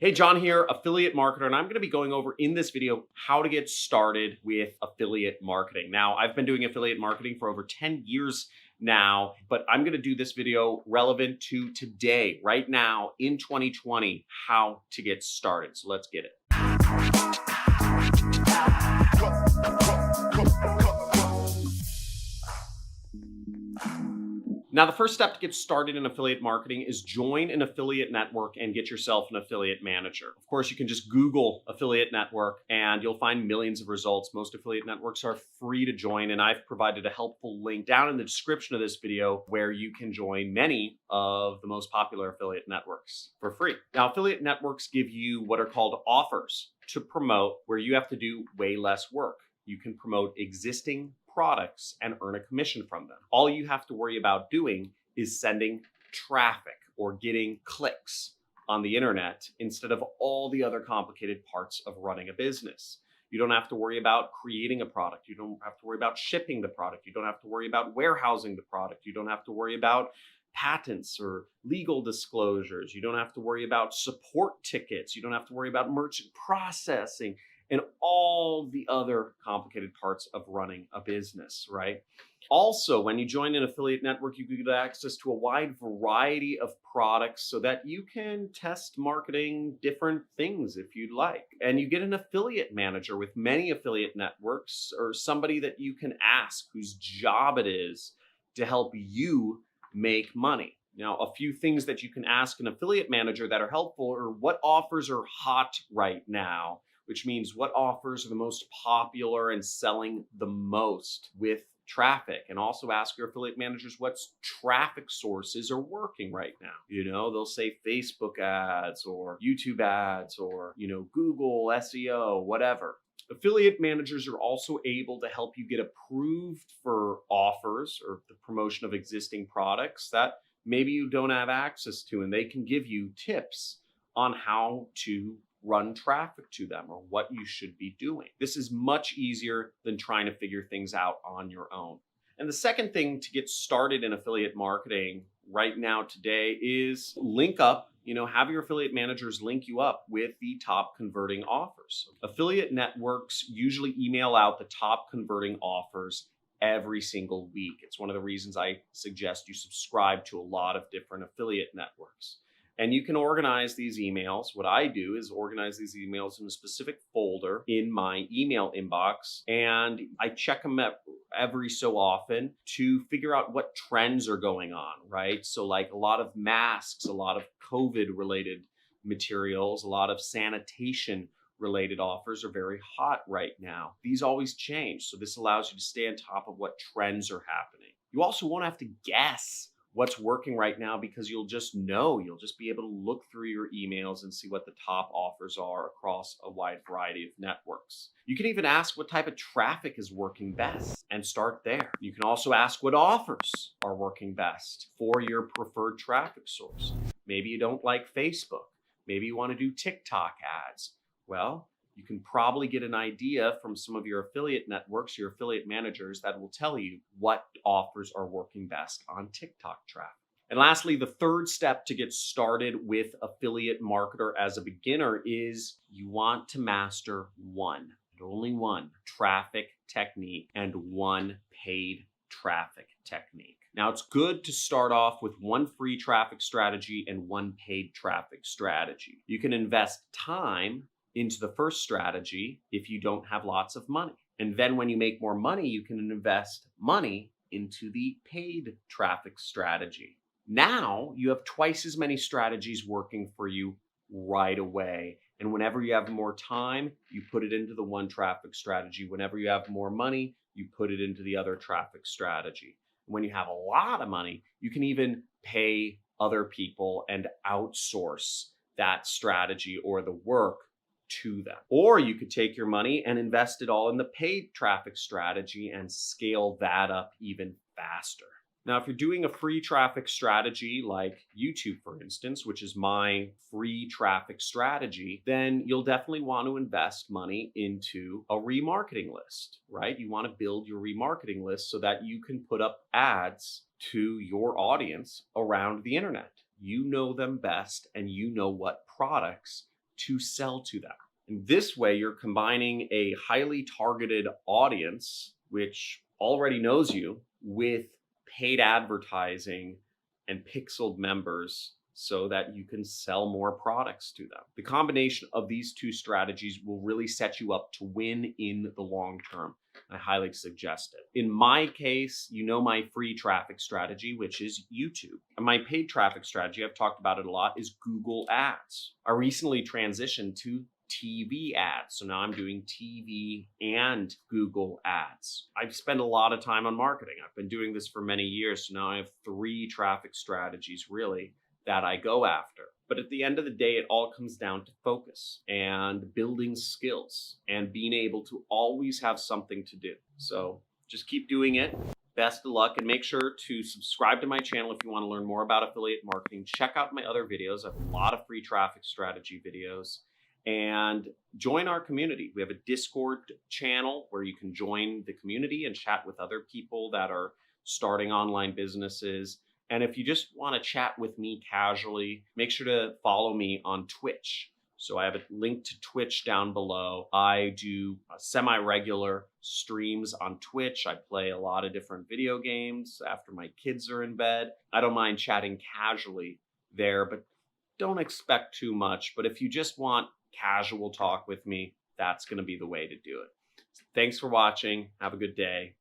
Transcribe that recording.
Hey, John here, affiliate marketer, and I'm going to be going over in this video how to get started with affiliate marketing. Now, I've been doing affiliate marketing for over 10 years now, but I'm going to do this video relevant to today, right now in 2020, how to get started. So let's get it. Now, the first step to get started in affiliate marketing is join an affiliate network and get yourself an affiliate manager. Of course, you can just Google affiliate network and you'll find millions of results. Most affiliate networks are free to join, and I've provided a helpful link down in the description of this video where you can join many of the most popular affiliate networks for free. Now, affiliate networks give you what are called offers to promote, where you have to do way less work. You can promote existing products and earn a commission from them. All you have to worry about doing is sending traffic or getting clicks on the internet instead of all the other complicated parts of running a business. You don't have to worry about creating a product. You don't have to worry about shipping the product. You don't have to worry about warehousing the product. You don't have to worry about patents or legal disclosures. You don't have to worry about support tickets. You don't have to worry about merchant processing and all the other complicated parts of running a business, right? Also, when you join an affiliate network, you get access to a wide variety of products so that you can test marketing different things if you'd like. And you get an affiliate manager with many affiliate networks, or somebody that you can ask whose job it is to help you make money. Now, a few things that you can ask an affiliate manager that are helpful are what offers are hot right now, which means what offers are the most popular and selling the most with traffic. And also ask your affiliate managers what traffic sources are working right now. You know, they'll say Facebook ads or YouTube ads or, Google, SEO, whatever. Affiliate managers are also able to help you get approved for offers or the promotion of existing products that maybe you don't have access to, and they can give you tips on how to run traffic to them or what you should be doing. This is much easier than trying to figure things out on your own. And the second thing to get started in affiliate marketing right now today is link up, have your affiliate managers link you up with the top converting offers. Affiliate networks usually email out the top converting offers every single week. It's one of the reasons I suggest you subscribe to a lot of different affiliate networks. And you can organize these emails. What I do is organize these emails in a specific folder in my email inbox, and I check them every so often to figure out what trends are going on, right? So like a lot of masks, a lot of COVID-related materials, a lot of sanitation-related offers are very hot right now. These always change, so this allows you to stay on top of what trends are happening. You also won't have to guess what's working right now because you'll just know. You'll just be able to look through your emails and see what the top offers are across a wide variety of networks. You can even ask what type of traffic is working best and start there. You can also ask what offers are working best for your preferred traffic source. Maybe you don't like Facebook. Maybe you want to do TikTok ads. Well, you can probably get an idea from some of your affiliate networks, your affiliate managers, that will tell you what offers are working best on TikTok traffic. And lastly, the third step to get started with affiliate marketer as a beginner is you want to master one, and only one, traffic technique and one paid traffic technique. Now, it's good to start off with one free traffic strategy and one paid traffic strategy. You can invest time into the first strategy if you don't have lots of money. And then when you make more money, you can invest money into the paid traffic strategy. Now you have twice as many strategies working for you right away. And whenever you have more time, you put it into the one traffic strategy. Whenever you have more money, you put it into the other traffic strategy. When you have a lot of money, you can even pay other people and outsource that strategy or the work to them. Or you could take your money and invest it all in the paid traffic strategy and scale that up even faster. Now, if you're doing a free traffic strategy like YouTube, for instance, which is my free traffic strategy, then you'll definitely want to invest money into a remarketing list, right? You want to build your remarketing list so that you can put up ads to your audience around the internet. You know them best and you know what products to sell to them. And this way, you're combining a highly targeted audience, which already knows you, with paid advertising and pixeled members so that you can sell more products to them. The combination of these two strategies will really set you up to win in the long term. I highly suggest it. In my case, you know my free traffic strategy, which is YouTube. And my paid traffic strategy, I've talked about it a lot, is Google Ads. I recently transitioned to TV ads. So now I'm doing TV and Google Ads. I've spent a lot of time on marketing. I've been doing this for many years. So now I have 3 traffic strategies really that I go after. But at the end of the day, it all comes down to focus and building skills and being able to always have something to do. So just keep doing it. Best of luck, and make sure to subscribe to my channel if you want to learn more about affiliate marketing. Check out my other videos. I have a lot of free traffic strategy videos. And join our community. We have a Discord channel where you can join the community and chat with other people that are starting online businesses. And if you just want to chat with me casually, make sure to follow me on Twitch. So I have a link to Twitch down below. I do semi-regular streams on Twitch. I play a lot of different video games after my kids are in bed. I don't mind chatting casually there, but don't expect too much. But if you just want casual talk with me, that's going to be the way to do it. So thanks for watching. Have a good day.